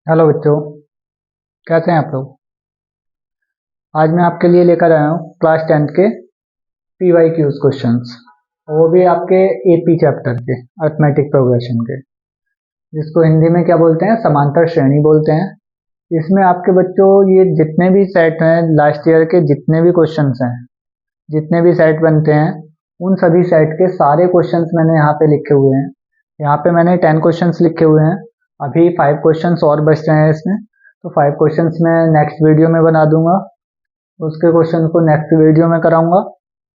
Hello बच्चों, कैसे हैं आप लोग। आज मैं आपके लिए लेकर आया हूँ क्लास 10 के PYQs क्वेश्चंस, वो भी आपके AP चैप्टर के अर्थमेटिक प्रोग्रेशन के, जिसको हिंदी में क्या बोलते हैं, समांतर श्रेणी बोलते हैं। इसमें आपके बच्चों ये जितने भी सेट हैं, लास्ट ईयर के जितने भी क्वेश्चंस हैं, जितने भी सेट बनते हैं, उन सभी सेट के सारे क्वेश्चंस मैंने यहाँ पे लिखे हुए हैं। यहाँ पे मैंने 10 क्वेश्चंस लिखे हुए हैं। अभी 5 क्वेश्चंस और बच रहे हैं इसमें, तो 5 क्वेश्चंस मैं नेक्स्ट वीडियो में बना दूंगा। उसके क्वेश्चन को नेक्स्ट वीडियो में कराऊंगा।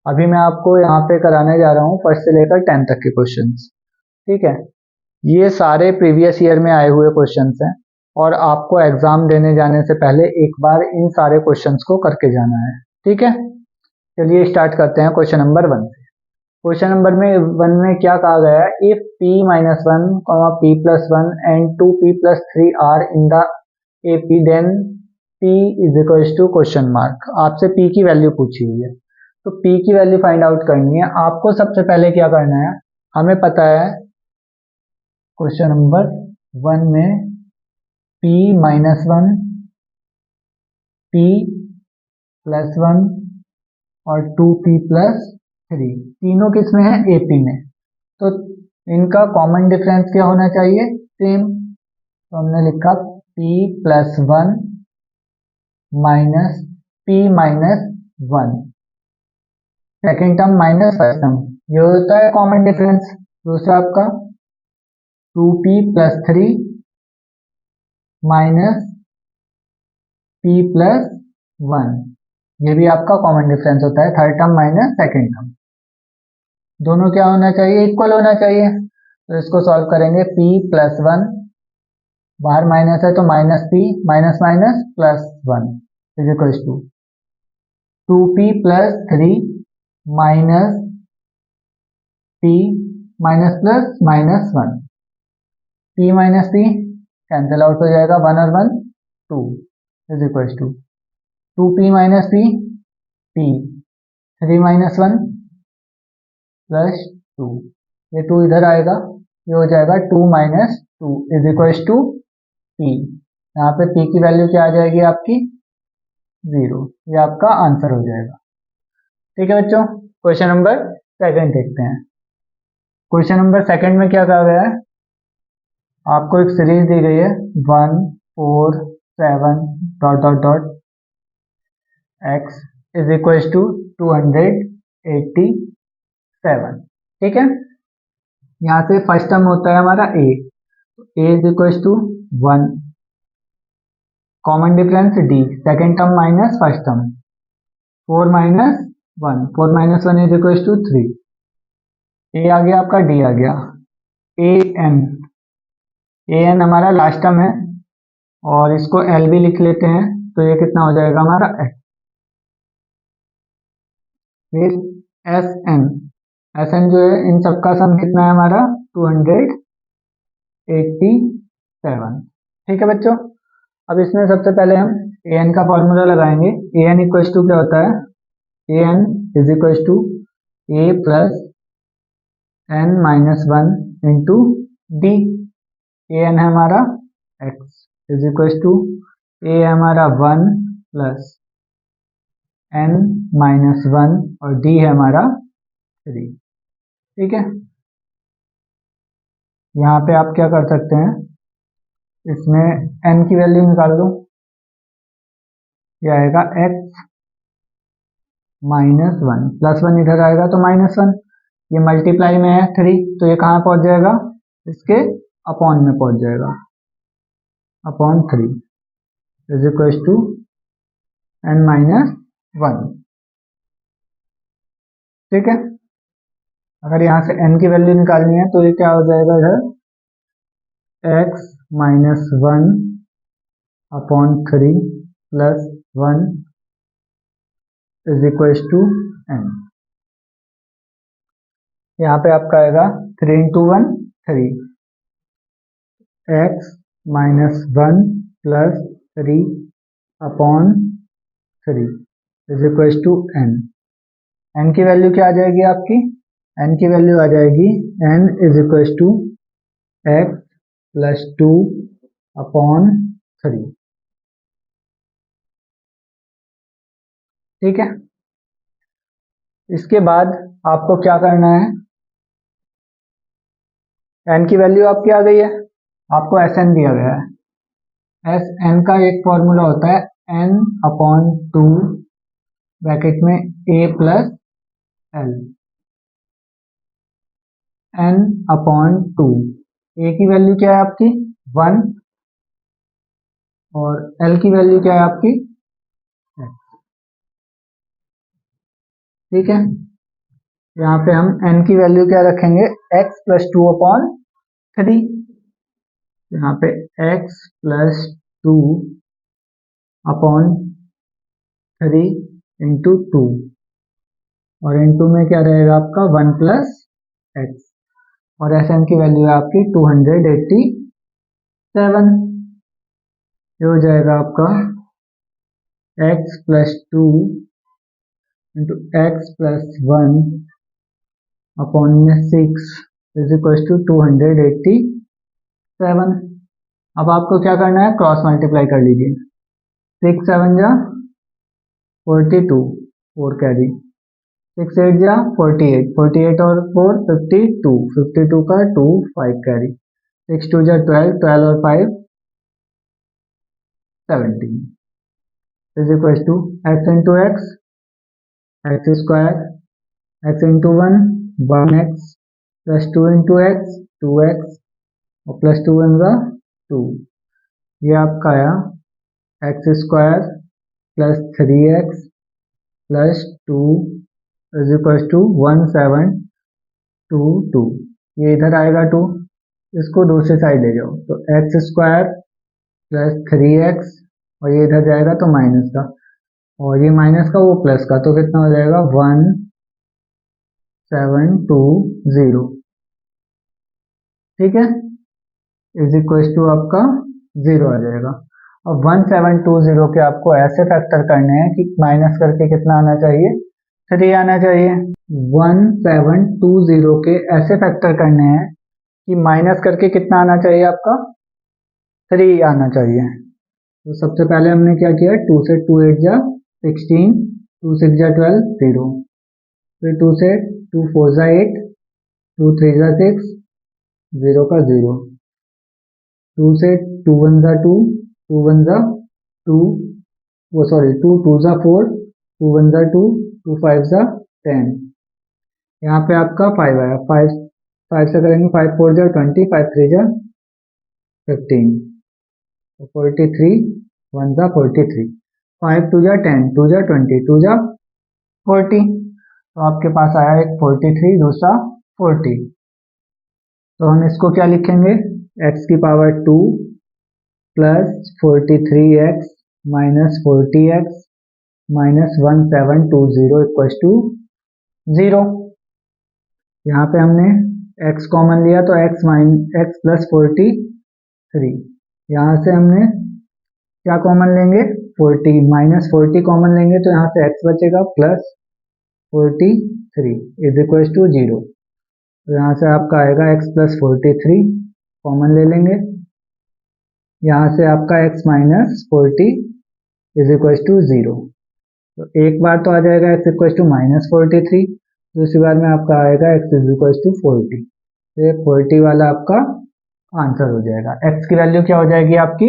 अभी मैं आपको यहाँ पे कराने जा रहा हूँ फर्स्ट से लेकर 10 तक के क्वेश्चंस। ठीक है, ये सारे प्रीवियस ईयर में आए हुए क्वेश्चंस हैं और आपको एग्जाम देने जाने से पहले एक बार इन सारे क्वेश्चंस को करके जाना है। ठीक है, चलिए स्टार्ट करते हैं क्वेश्चन नंबर 1 से। क्वेश्चन नंबर में 1 में क्या कहा गया है, if p-1, p+1 and 2p+3 are in the AP then p is equals to question mark. आपसे p की वैल्यू पूछी हुई है, तो p की वैल्यू फाइंड आउट करनी है। आपको सबसे पहले क्या करना है, हमें पता है क्वेश्चन नंबर 1 में p-1, p+1 और 2p+3 तीनों किसमें है, AP में। तो इनका कॉमन डिफरेंस क्या होना चाहिए, सेम। तो हमने लिखा p+1 minus p-1, second term minus first term, ये होता है कॉमन डिफरेंस। दूसरा आपका 2p+3 माइनस p+1, ये भी आपका कॉमन डिफरेंस होता है, third term minus second term. दोनों क्या होना चाहिए, इक्वल होना चाहिए। तो इसको सॉल्व करेंगे, p+1 बाहर माइनस है तो minus p minus minus +1 is equal to 2p+3 minus p minus plus minus 1, p minus p cancel out हो जाएगा, 1 और 1 2 is equal to 2p minus p, p 3 minus 1 plus 2, ये 2 इधर आएगा, ये हो जाएगा 2 minus 2 is equal to p। यहाँ पे p की वैल्यू क्या आ जाएगी आपकी, 0। ये आपका आंसर हो जाएगा। ठीक है बच्चों, क्वेश्चन नंबर सेकंड देखते हैं। क्वेश्चन नंबर सेकंड में क्या कहा गया है, आपको एक सीरीज दी गई है 1 4 7 dot dot dot x is equal to 287। ठीक है, यहाँ से फर्स्ट टर्म होता है हमारा a, a is equal to 1, common difference d, second term minus first term, 4 minus 1, 4 minus 1 is equal to 3, a आ गया आपका, d आ गया, an हमारा लास्ट टर्म है और इसको l भी लिख लेते हैं, तो ये कितना हो जाएगा हमारा x, फिर sn जो है इन सबका सम कितना है हमारा 287। ठीक है बच्चों, अब इसमें सबसे पहले हम an का फॉर्मूला लगाएंगे। an इक्वल टू क्या होता है, an is equal to a plus n minus 1 into d. an है हमारा x is equal to a है हमारा 1 प्लस n माइनस 1 और d है हमारा 3। ठीक है, यहाँ पे आप क्या कर सकते हैं, इसमें n की वैल्यू निकाल लो, ये आएगा x माइनस 1 प्लस 1 इधर आएगा तो माइनस 1, ये मल्टीप्लाई में है 3, तो ये कहाँ पहुंच जाएगा, इसके अपॉन में पहुंच जाएगा, upon 3 is equal to n minus 1। ठीक है, अगर यहाँ से n की वैल्यू निकालनी है तो ये क्या हो जाएगा, इधर x minus 1 upon 3 plus 1 is equal to n। यहाँ पे आपका आएगा 3 into 1 3, x minus 1 plus 3 upon 3 is equal to n। n की वैल्यू क्या आ जाएगी आपकी, n की वैल्यू आ जाएगी n is equal to x plus 2 upon 3। ठीक है, इसके बाद आपको क्या करना है, एन की वैल्यू आपकी आ गई है, आपको एस एन दिया गया है। एस एन का एक फॉर्मूला होता है एन अपॉन टू ब्रैकेट में a plus l, n upon two. A की वैल्यू क्या है आपकी 1 और एल की वैल्यू क्या है आपकी x। ठीक है, यहाँ पे हम n की वैल्यू क्या रखेंगे x plus two upon three. यहाँ पे x plus two upon three into two, और इंटू में क्या रहेगा आपका 1 प्लस एक्स, और एस एन की वैल्यू है आपकी 287। ये हो जाएगा आपका x plus two into x plus one upon में 6 इज इक्वल टू 287। अब आपको क्या करना है, क्रॉस मल्टीप्लाई कर लीजिए। 6 7 जा 42, 4 कैरी, 6 8 जा 48, 48 और 4 52, 52 का 2 5 कैरी, 6 2 जा 12, 12 और 5 17 is equal to x into x, x square, x into one 1x plus two into x 2x और प्लस टू वन का 2। ये आपका आया x square plus 3x plus two is equal to 1722। ये इधर आएगा 2, इसको दूसरी साइड ले जाओ तो एक्स स्क्वायर प्लस 3x, और ये इधर जाएगा तो माइनस का, और ये माइनस का वो प्लस का, तो कितना हो जाएगा 1720। ठीक है, इज इक्वल टू आपका 0 आ जाएगा। अब 1720 के आपको ऐसे फैक्टर करने हैं कि माइनस करके कितना आना चाहिए 3 आना चाहिए। 1720 के ऐसे फैक्टर करने हैं कि माइनस करके कितना आना चाहिए आपका 3 आना चाहिए। तो सबसे पहले हमने क्या किया, 2 से 2 8 जा 16, 2 6 जा 12 0, फिर 2 से 2 4 जा 8, 2 3 जा 6 0 का 0, 2 से 2 1 जा 2, 2 1 जा 2, वो सॉरी 2 2 जा 4, 2 1 जा 2, 2 5 जा 10। यहाँ पे आपका 5 आया, 5 5 से करेंगे 5 4 जा 20, 5 3 जा 15, 43 1 जा 43, 5 2 जा 10, 2 जा 20, 2 जा 40। तो आपके पास आया एक 43, दूसरा 40। तो हम इसको क्या लिखेंगे, x की power 2 plus 43x minus 40x minus 1720 equal to 0। यहाँ पे हमने x कॉमन लिया तो x प्लस 43, यहाँ से हमने क्या कॉमन लेंगे 40 माइनस 40 कॉमन लेंगे तो यहाँ से x बचेगा प्लस 43 इज इक्वल टू 0। तो यहाँ से आपका आएगा x प्लस 43 कॉमन ले लेंगे, यहाँ से आपका x minus 40 is equal to 0। तो एक बार तो आ जाएगा x इक्वल टू माइनस 43, दूसरी बार में आपका आएगा x इज इक्वल टू 40। तो ये 40 वाला आपका आंसर हो जाएगा, x की वैल्यू क्या हो जाएगी आपकी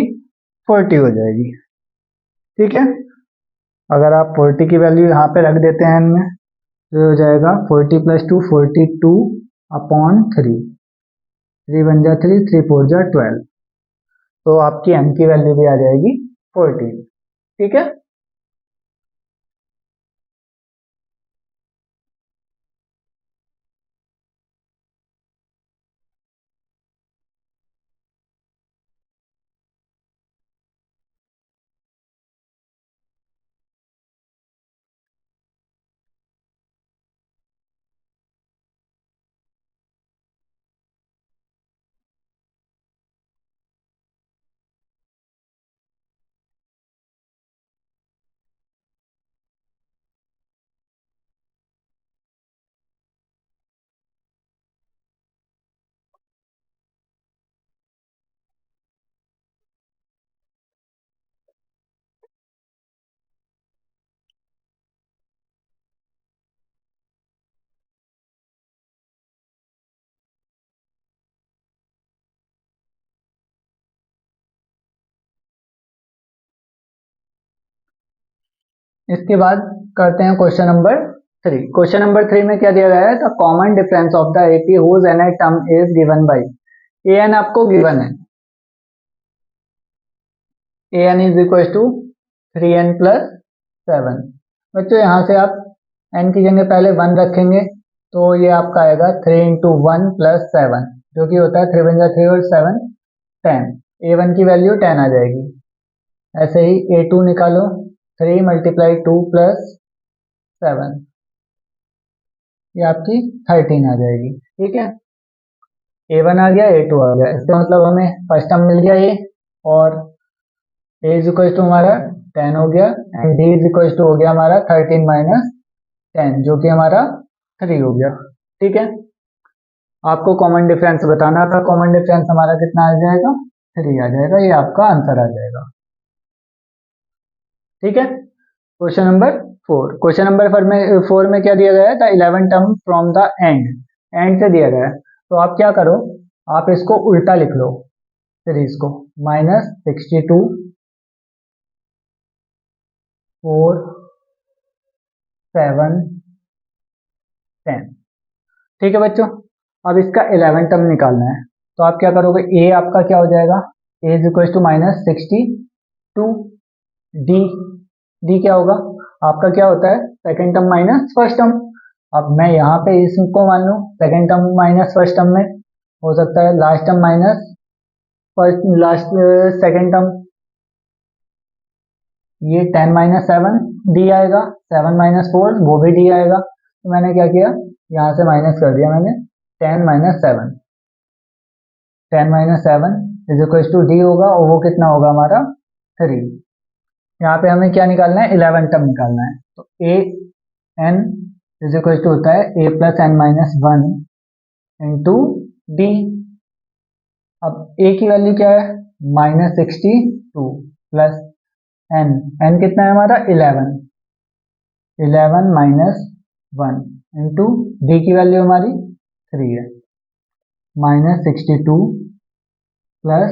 40 हो जाएगी। ठीक है, अगर आप 40 की वैल्यू यहाँ पे रख देते हैं इनमें तो हो जाएगा 40 प्लस 2 42 अपॉन 3, 3 बन जा 3, 3 4 जा 12। तो आपकी n की वैल्यू भी आ जाएगी 40। ठीक है, इसके बाद करते हैं क्वेश्चन नंबर 3। क्वेश्चन नंबर 3 में क्या दिया गया है, the common difference of the AP whose nth टर्म इज गिवन बाय an आपको गिवन है, an is equal to 3n plus 7। बच्चों यहाँ से आप n की जगह पहले 1 रखेंगे तो ये आपका आएगा 3 इंटू 1 प्लस 7 जो कि होता है 3 × 3 और 7 10। a1 की वैल्यू 10 आ जाएगी। ऐसे ही a2 निकालो, 3 × 2 प्लस 7, ये आपकी 13 आ जाएगी। ठीक है, a1 आ गया, a2 आ गया, इसका मतलब हमें फर्स्ट टर्म मिल गया ये, और a इज इक्वल टू हमारा 10 हो गया and d is equal to हो गया हमारा 13 माइनस 10 जो कि हमारा 3 हो गया। ठीक है, आपको कॉमन डिफरेंस बताना था, कॉमन डिफरेंस हमारा कितना आ जाएगा, 3 आ जाएगा, ये आपका आंसर आ जाएगा। ठीक है, क्वेश्चन नंबर 4। क्वेश्चन नंबर 4 में क्या दिया गया है, the 11 term from the end से दिया गया है। तो आप क्या करो, आप इसको उल्टा लिख लो सीरीज को, -62 4 7 10। ठीक है बच्चों, अब इसका 11 टर्म निकालना है, तो आप क्या करोगे, a आपका क्या हो जाएगा, a is equal to -62, d क्या होगा आपका, क्या होता है second term minus first term. अब मैं यहाँ पे इसको मान लूँ second term minus first term में हो सकता है last term minus first last second term, ये 10 माइनस 7 डी आएगा, 7 माइनस 4 वो भी डी आएगा। तो मैंने क्या किया, यहाँ से माइनस कर दिया मैंने, 10 minus 7, 10 minus 7 is equal to d होगा, और वो कितना होगा हमारा 3। यहाँ पे हमें क्या निकालना है, 11 टर्म निकालना है। तो a n is equal to होता है a plus n minus 1 into d. अब a की वैल्यू क्या है, -62 प्लस n कितना है हमारा 11 माइनस 1 इंटू डी की वैल्यू हमारी 3 है, -62 प्लस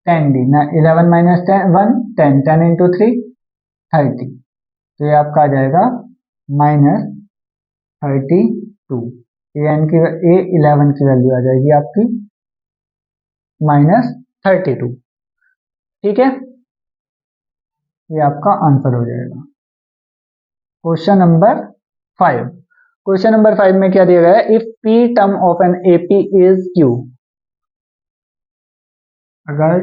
10d ना, 11 माइनस 1 10, 10 इंटू 3 30। तो ये आपका आ जाएगा -32। A11 की वैल्यू आ जाएगी आपकी -32। ठीक है, ये आपका आंसर हो जाएगा। Question number 5। क्वेश्चन नंबर 5 में क्या दिया गया है, if p term of an AP is q। अगर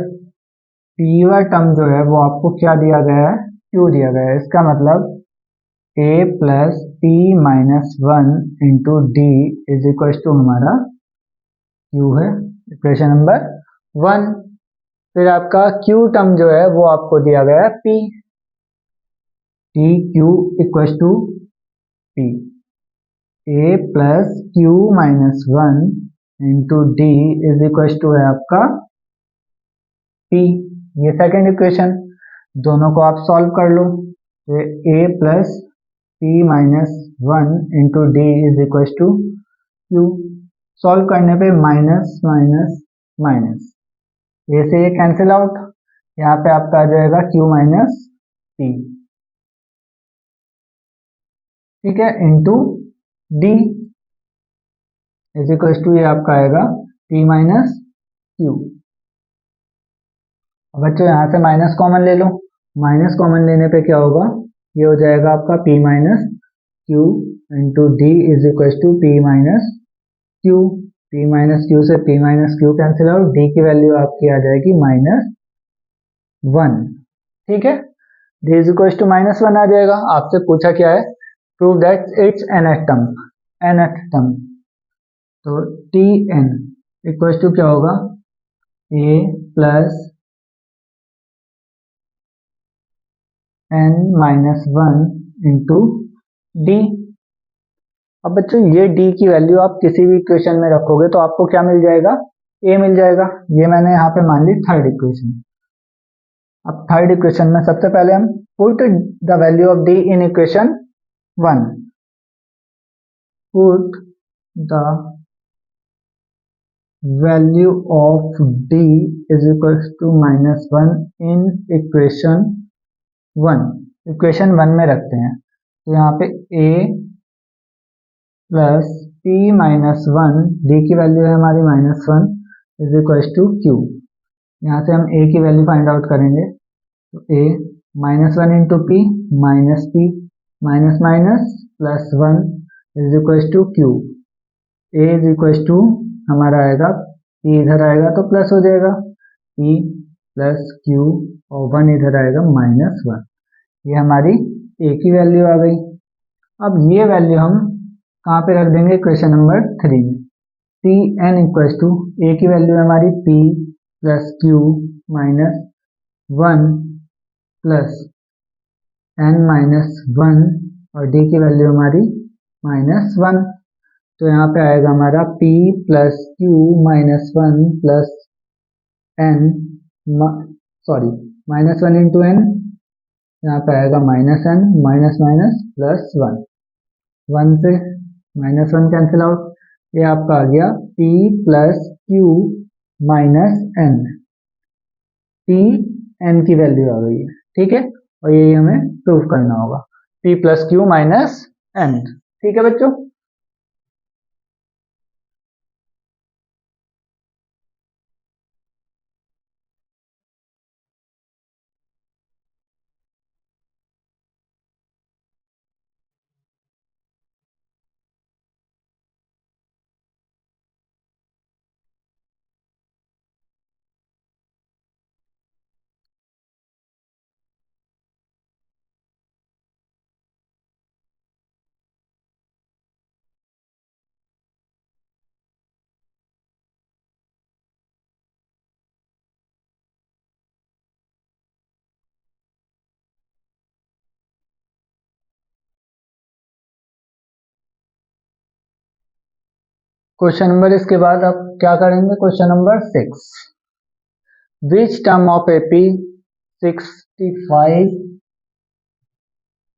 पीवा टर्म जो है वो आपको क्या दिया गया है, q दिया गया है, इसका मतलब a plus p minus 1 into d is equal to हमारा q है, इक्वेशन नंबर 1। फिर आपका q टर्म जो है वो आपको दिया गया है p, t q equal to p, a plus q minus 1 into d is equal to है आपका p। ये सेकेंड इक्वेशन, दोनों को आप सॉल्व कर लो, तो a plus p minus 1 into d is equal to q। Solve करने पे माइनस माइनस माइनस, ए से ये कैंसिल आउट, यहाँ पे आपका आ जाएगा q माइनस p। ठीक है, into d is equal to ये आपका आएगा p माइनस क्यू। बच्चों यहाँ से माइनस कॉमन ले लो, माइनस कॉमन लेने पे क्या होगा, ये हो जाएगा आपका p minus q into d is equal to p minus q. p minus q से p minus q cancel out, d की वैल्यू आपकी आ जाएगी -1। ठीक है, d इज इक्वल टू -1 आ जाएगा। आपसे पूछा क्या है, prove that its nth term. तो टी एन इक्वल टू क्या होगा, a plus n minus 1 into d. अब बच्चों ये d की वैल्यू आप किसी भी इक्वेशन में रखोगे तो आपको क्या मिल जाएगा, a मिल जाएगा। ये मैंने यहाँ पे मान ली थर्ड इक्वेशन। अब थर्ड इक्वेशन में सबसे पहले हम put the value of d in equation 1। Put the value of d is equal to -1 in equation 1। Equation 1 में रखते हैं, तो यहाँ पे a plus p minus 1, d की वैल्यू है हमारी -1 इज इक्वल टू q। यहाँ से हम a की वैल्यू फाइंड आउट करेंगे, तो a -1 into p minus p minus minus plus 1 is equal to q। a is equal to हमारा आएगा p, इधर आएगा तो प्लस हो जाएगा p प्लस q, और 1 इधर आएगा -1। ये हमारी a की वैल्यू आ गई। अब ये वैल्यू हम कहाँ पे रख देंगे, इक्वेशन नंबर 3 में। Pn इक्वल टू a की वैल्यू है हमारी p plus q minus 1 plus n minus 1, और d की वैल्यू हमारी -1। तो यहाँ पे आएगा हमारा p plus q minus 1 plus n, sorry -1 into n, यहाँ पे आएगा -n माइनस माइनस प्लस 1, 1 से -1 कैंसिल आउट, ये आपका आ गया p plus q minus n। p n की वैल्यू आ गई है, ठीक है, और यही हमें प्रूफ करना होगा, p plus q minus n। ठीक है बच्चों। क्वेश्चन नंबर, इसके बाद आप क्या करेंगे, question number 6, which term of AP 65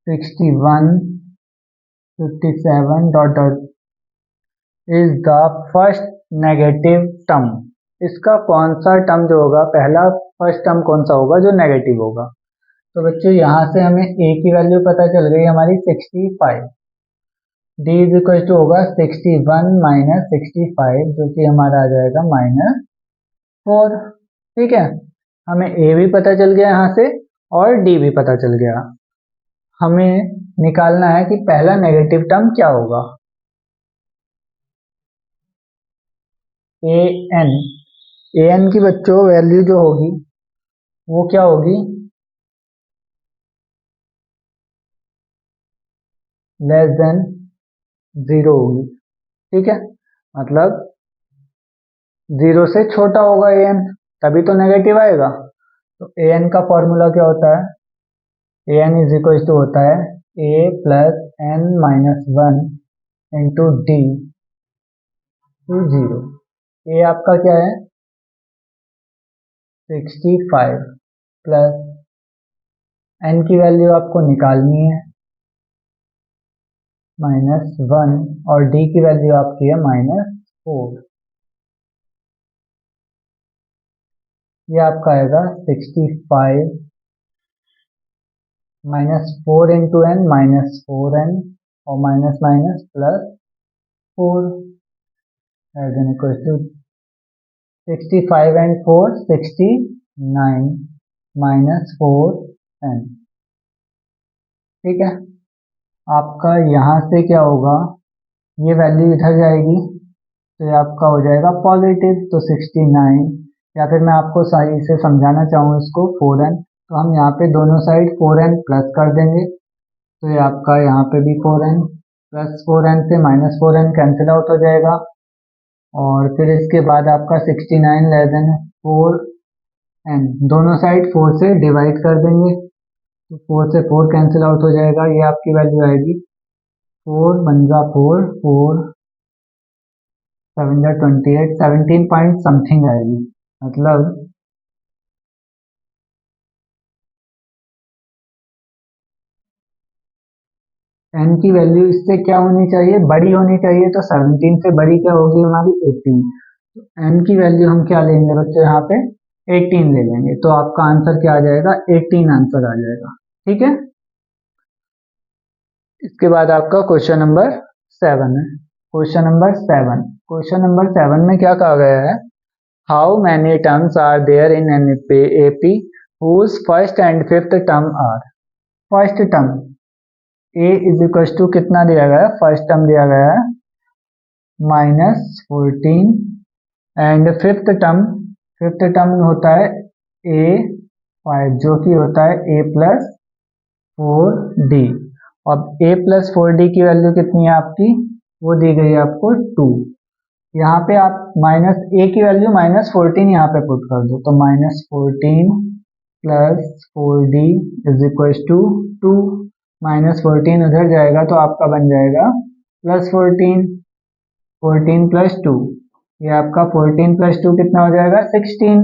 61 57 dot dot is the first negative term. इसका कौन सा टर्म जो होगा, पहला फर्स्ट टर्म कौन सा होगा जो नेगेटिव होगा। तो बच्चों यहाँ से हमें a की वैल्यू पता चल गई हमारी 65, d इज इक्वल टू होगा 61 माइनस 65, जो कि हमारा आ जाएगा -4। ठीक है, हमें a भी पता चल गया यहाँ से और d भी पता चल गया। हमें निकालना है कि पहला नेगेटिव टर्म क्या होगा। an की बच्चों वैल्यू जो होगी वो क्या होगी, लेस देन 0 होगी। ठीक है, मतलब 0 से छोटा होगा an, तभी तो नेगेटिव आएगा। तो an का फॉर्मूला क्या होता है, an इज इक्वल टू होता है a plus n minus 1 into d to 0। ये आपका क्या है 65 प्लस n की वैल्यू आपको निकालनी है -1, और d की वैल्यू आपकी है -4। ये आपका आएगा 65 -4 इंटू n -4n, और minus minus plus 4 equal to 65 and 4 69 -4n। ठीक है, आपका यहाँ से क्या होगा, ये वैल्यू इधर जाएगी तो ये आपका हो जाएगा पॉजिटिव, तो 69, या फिर मैं आपको सही से समझाना चाहूँ इसको 4n, तो हम यहाँ पे दोनों साइड 4n प्लस कर देंगे, तो ये आपका यहाँ पे भी 4n प्लस 4n से -4n कैंसिल आउट हो जाएगा, और फिर इसके बाद आपका 69 लेस देन 4n, दोनों साइड 4 से डिवाइड कर देंगे, तो 4 से 4 कैंसिल आउट हो जाएगा। ये आपकी वैल्यू आएगी 4 1 जा 4 4 7 जा 28 17 पॉइंट समथिंग आएगी। मतलब n की वैल्यू इससे क्या होनी चाहिए, बड़ी होनी चाहिए, तो 17 से बड़ी क्या होगी हमारी 18। तो n की वैल्यू हम क्या लेंगे बच्चों, यहाँ पे 18 ले लेंगे, तो आपका आंसर क्या आ जाएगा 18 आंसर आ जाएगा। ठीक है, इसके बाद आपका क्वेश्चन नंबर 7 है। क्वेश्चन नंबर 7 में क्या कहा गया है? How many terms are there in an AP whose first and fifth term are? First term a is equal to कितना दिया गया है? फर्स्ट टर्म दिया गया है -14 एंड फिफ्थ टर्म होता है A5 जो कि होता है A+4D। अब A+4D की वैल्यू कितनी है आपकी? वो दी गई है आपको 2। यहाँ पे आप -A की वैल्यू -14 यहाँ पे पुट कर दो, तो -14 + 4D इज इक्वल टू 2। -14 उधर जाएगा तो आपका बन जाएगा +14, 14 + 2, ये आपका 14 + 2 कितना हो जाएगा? 16।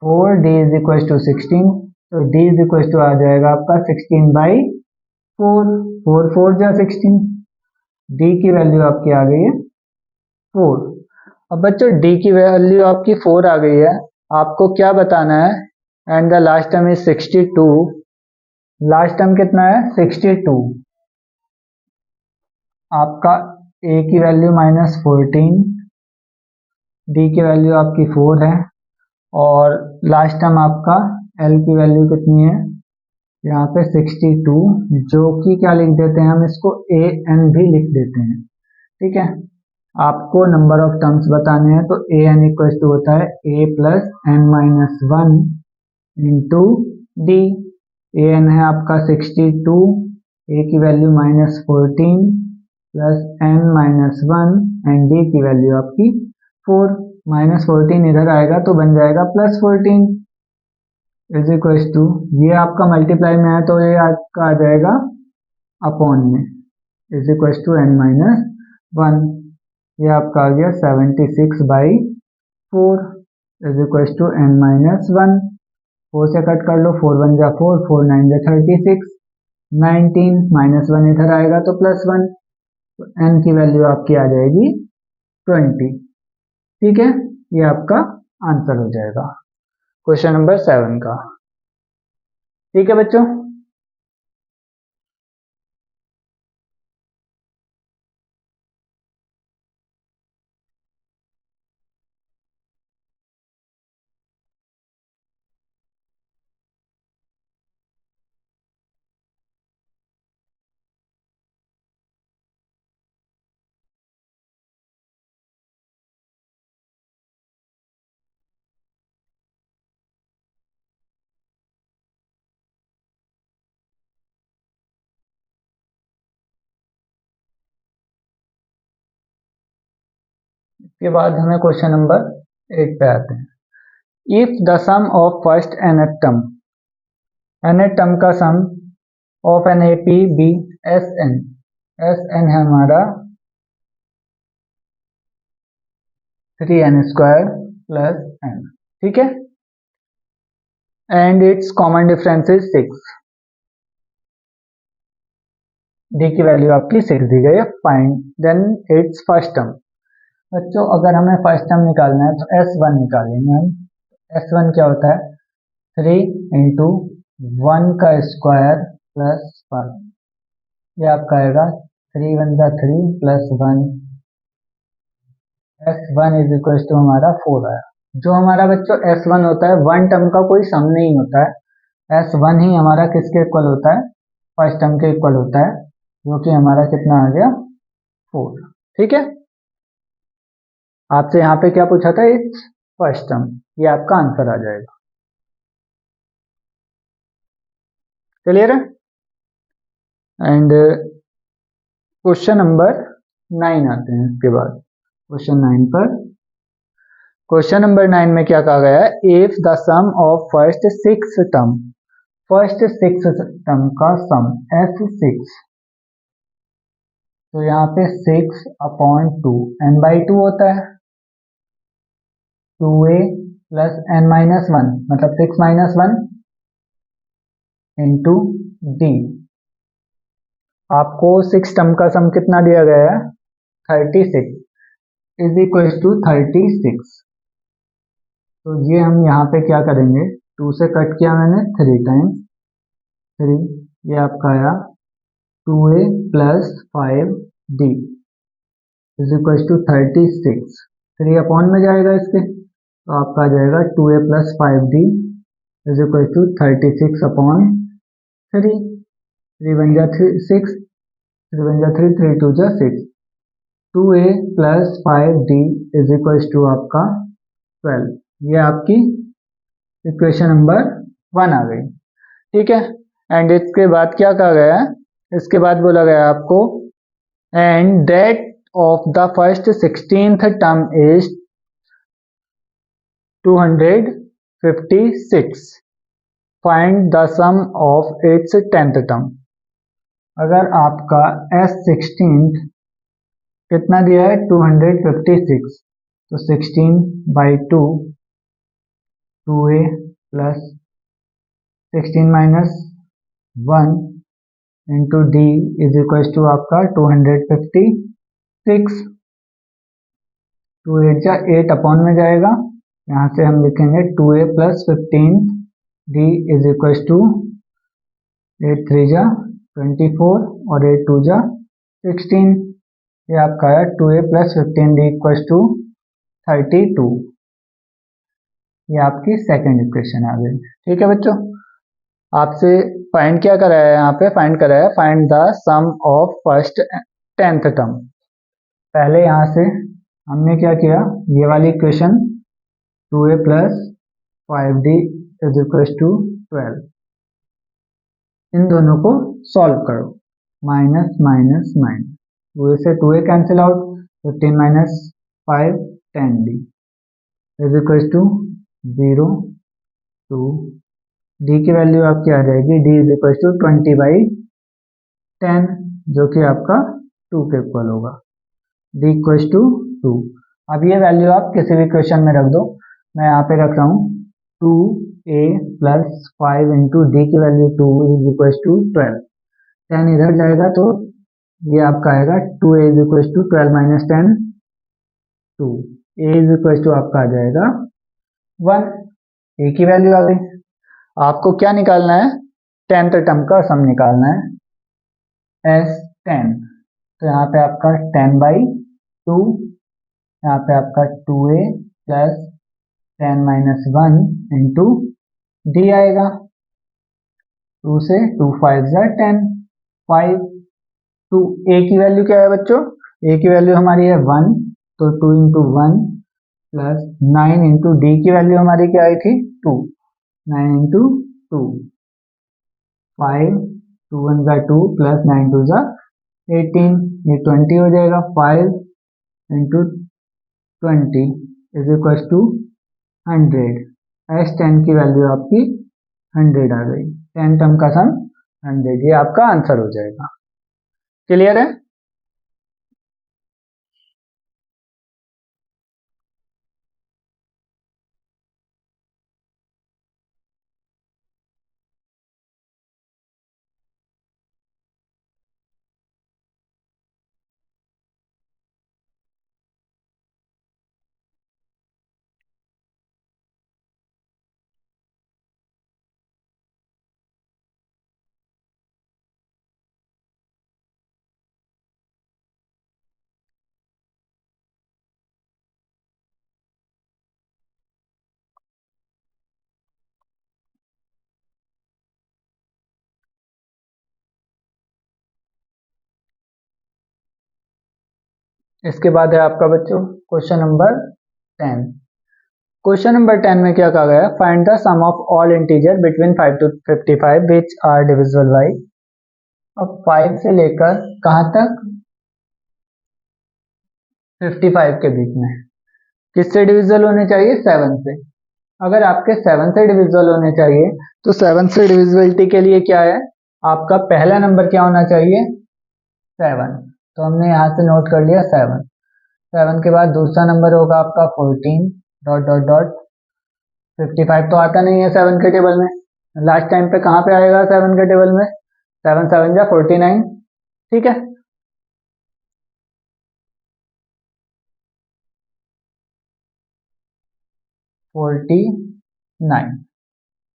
4D इज इक्वल टू 16, तो D इज इक्वल टू आ जाएगा आपका 16/4। 4 4 जा 16, D की वैल्यू आपकी आ गई है 4। अब बच्चों D की वैल्यू आपकी 4 आ गई है, आपको क्या बताना है? And the last term is 62। Last term कितना है? 62। आपका A की वैल्यू -14, D की वैल्यू आपकी 4 है, और लास्ट टर्म आपका L की वैल्यू कितनी है? यहाँ पे 62, जो कि क्या लिख देते हैं हम इसको? AN भी लिख देते हैं। ठीक है, आपको नंबर ऑफ टर्म्स बताने हैं, तो AN इक्वल टू होता है A + n-1 into D। AN है आपका 62, A की वैल्यू -14 + n-1 एंड D की वैल्यू आपकी 4। -14 इधर आएगा तो बन जाएगा +14 इज इक्वल टू, ये आपका मल्टीप्लाई में है तो ये आपका आ जाएगा अपॉन में, इज इक्वल टू n-1। ये आपका आ गया 76/4 इज इक्वल टू n-1। 4 से कट कर लो, 4 1 जा 4, 4 9 जा 36, 19 -1 इधर आएगा तो +1, तो n की वैल्यू आपकी आ जाएगी 20। ठीक है, ये आपका आंसर हो जाएगा क्वेश्चन नंबर 7 का। ठीक है बच्चों, इसके बाद हमें क्वेश्चन नंबर 8 पे आते हैं। If the sum of first nth term का sum of an AP be SN है हमारा 3n² + n। ठीक है, and its common difference is 6। D की वैल्यू आपकी 6 दी गई है। Find then its first term. बच्चों अगर हमें फर्स्ट टर्म निकालना है तो S1 निकालेंगे हम। S1 क्या होता है? 3 × 1 का स्क्वायर + 1। ये आपका आएगा 3 1 जा 3 + 1। S1 इज इक्वल टू हमारा 4 आया। जो हमारा बच्चों S1 होता है, वन टर्म का कोई सम नहीं होता है। S1 ही हमारा किसके इक्वल होता है? फर्स्ट टर्म के इक्वल होता है, जो कि हमारा कितना आ गया? 4। ठीक है, आपसे यहाँ पे क्या पूछा था? इट्स फर्स्ट टर्म, ये आपका आंसर आ जाएगा। क्लियर है? एंड क्वेश्चन नंबर 9 आते हैं इसके बाद। क्वेश्चन 9 पर, क्वेश्चन नंबर 9 में क्या कहा गया है? If the sum of first 6 term का सम S6, तो यहाँ पे 6/2 n/2 होता है, 2a + n-1 मतलब 6 - 1 इंटू D। आपको 6 टर्म का सम कितना दिया गया है? 36 इज इक्वल टू 36। तो ये हम यहाँ पे क्या करेंगे? 2 से कट किया मैंने 3 टाइम्स 3, ये आपका आया 2a plus 5d is equal to 36। 3 upon में जाएगा इसके, तो आपका आ जाएगा 2a plus 5d is equal to 36 upon 3। 3 बन जा 6, 3 बन जा 3, 3 2 जा 6। 2a plus 5d is equal to आपका 12। ये आपकी इक्वेशन नंबर 1 आ गई। ठीक है, एंड इसके बाद क्या कहा गया है, इसके बाद बोला गया आपको and that of the first 16th term is 256। Find the sum of its 10th term. अगर आपका S16 कितना दिया है 256, तो 16/2 2a plus 16 minus 1 into d is equal to आपका 256। 2 8 जा 8 अपॉन में जाएगा, यहाँ से हम लिखेंगे 2a plus 15 d is equal to 8 3 जा 24 और 8 2 जा 16। ये आपका है 2a plus 15 D equal to 32। ये आपकी सेकेंड इक्वेशन आ गई। ठीक है बच्चों, आपसे फाइंड क्या कराया है, यहाँ पे फाइंड कराया है find the sum of first 10th term. पहले यहाँ से हमने क्या किया, ये वाली equation 2a plus 5d is equal to 12, इन दोनों को सॉल्व करो। माइनस माइनस माइनस, 2a से 2a cancel out, 15 minus 5 10d is equal to 0 2। D की वैल्यू आपकी आ जाएगी डी इज इक्वल टू 20/10, जो कि आपका 2 के इक्वल होगा। D equal to 2। अब ये वैल्यू आप किसी भी क्वेश्चन में रख दो। मैं यहाँ पे रख रहा हूँ 2a प्लस 5 इंटू डी की वैल्यू 2 इज इक्वल टू 12। 10 इधर जाएगा तो ये आपका आएगा 2a is equal to 12 minus 10 2। a is equal to आपका आ जाएगा 1। a की वैल्यू आ गई। आपको क्या निकालना है, 10th टर्म का सम निकालना है S10। तो यहाँ पे आपका 10/2, यहाँ पे आपका 2a plus 10 minus 1 into D आएगा। 2 से 2 5 जा 10 5। टू a की वैल्यू क्या है बच्चों, a की वैल्यू हमारी है 1, तो 2 इंटू 1 प्लस 9 इंटू डी की वैल्यू हमारी क्या आई थी 2, 9 इंटू 2 5, 2 1 जा 2 प्लस 9 2 जा 18, ये 20 हो जाएगा। 5 into 20 is equal to 100। S10 की वैल्यू आपकी 100 आ गई। 10 टर्म का सम 100, ये आपका आंसर हो जाएगा। क्लियर है? इसके बाद है आपका बच्चों क्वेश्चन नंबर 10। क्वेश्चन नंबर 10 में क्या कहा गया, find the sum of all integer between 5 to 55 which are divisible by. अब 5 से लेकर कहाँ तक, 55 के बीच में किससे डिविजिबल होने चाहिए, 7 से। अगर आपके 7 से डिविजिबल होने चाहिए तो 7 से डिविजिबिलिटी के लिए क्या है, आपका पहला नंबर क्या होना चाहिए 7। तो हमने यहाँ से नोट कर लिया 7। 7 के बाद दूसरा नंबर होगा आपका 14 डॉट डॉट डॉट। 55 तो आता नहीं है 7 के टेबल में, लास्ट टाइम पे कहाँ पे आएगा 7 के टेबल में, 7 7 जा 49। ठीक है,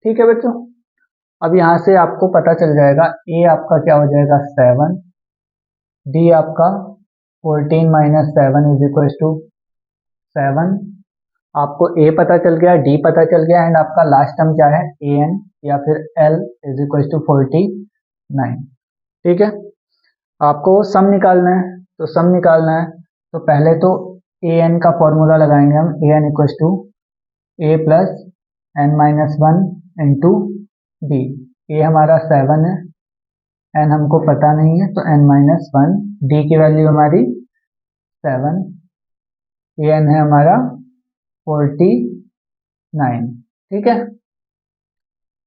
ठीक है बच्चों। अब यहाँ से आपको पता चल जाएगा ए आपका क्या हो जाएगा 7, डी आपका 14 माइनस 7 इज इक्वल टू 7। आपको ए पता चल गया, डी पता चल गया, एंड आपका लास्ट टर्म क्या है ए एन या फिर एल इज इक्वल टू 49। ठीक है, आपको सम निकालना है, तो सम निकालना है तो पहले तो ए एन का फॉर्मूला लगाएंगे हम, a n equal to a plus n minus 1 into d. A हमारा 7 है, एन हमको पता नहीं है तो एन माइनस 1, डी की वैल्यू हमारी 7, ए एन है हमारा 49। ठीक है,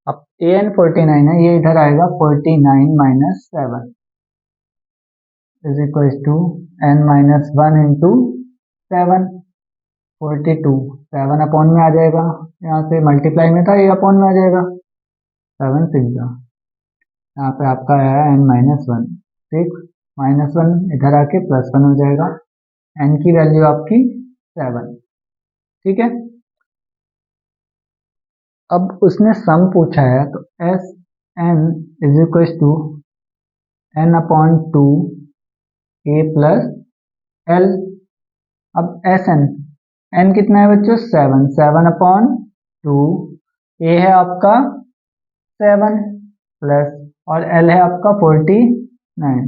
अब ए एन 49 है, ये इधर आएगा 49 minus 7 is equal to n minus 1 into 7, 42। 7 upon में आ जाएगा, यहाँ से मल्टीप्लाई में था, ये अपॉन में आ जाएगा, 7 6 यहाँ पे आपका आया एन माइनस 1, 6 माइनस 1 इधर आके प्लस 1 हो जाएगा, एन की वैल्यू आपकी 7। ठीक है, अब उसने सम पूछा है तो s n is equal to n upon 2 a plus l. अब एस एन, एन कितना है बच्चों 7, 7 अपॉन 2, ए है आपका 7 प्लस और एल है आपका 49,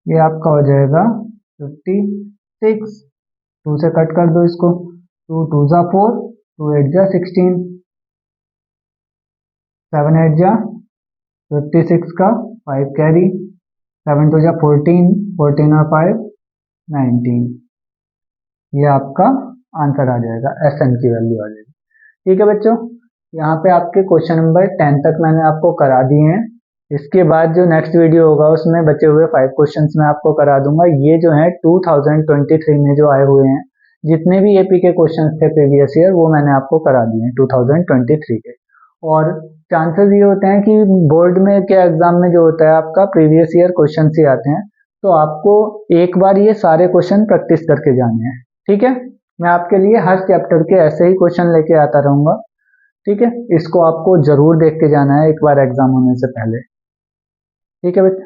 ये आपका हो जाएगा 56। 2 से कट कर दो इसको, 2 2 जा 4, 2 8 जा 16, 7 8 जा 56 का 5 कैरी, 7 2 जा 14, 14 और 5 19। ये आपका आंसर आ जाएगा, एस एन की वैल्यू आ जाएगी। ठीक है बच्चों, यहाँ पे आपके क्वेश्चन नंबर 10 तक मैंने आपको करा दिए हैं। इसके बाद जो नेक्स्ट वीडियो होगा उसमें बचे हुए 5 क्वेश्चंस मैं आपको करा दूंगा। ये जो है 2023 में जो आए हुए हैं, जितने भी एपी के क्वेश्चंस थे प्रीवियस ईयर, वो मैंने आपको करा दिए हैं 2023 के। और चांसेस ये होते हैं कि बोर्ड में क्या एग्जाम में जो होता है आपका प्रीवियस ईयर क्वेश्चन ही आते हैं, तो आपको एक बार ये सारे क्वेश्चन प्रैक्टिस करके जाने हैं। ठीक है, मैं आपके लिए हर चैप्टर के ऐसे ही क्वेश्चन लेके आता रहूंगा। ठीक है, इसको आपको जरूर देख के जाना है एक बार एग्जाम होने से पहले। ठीक है बच्चे।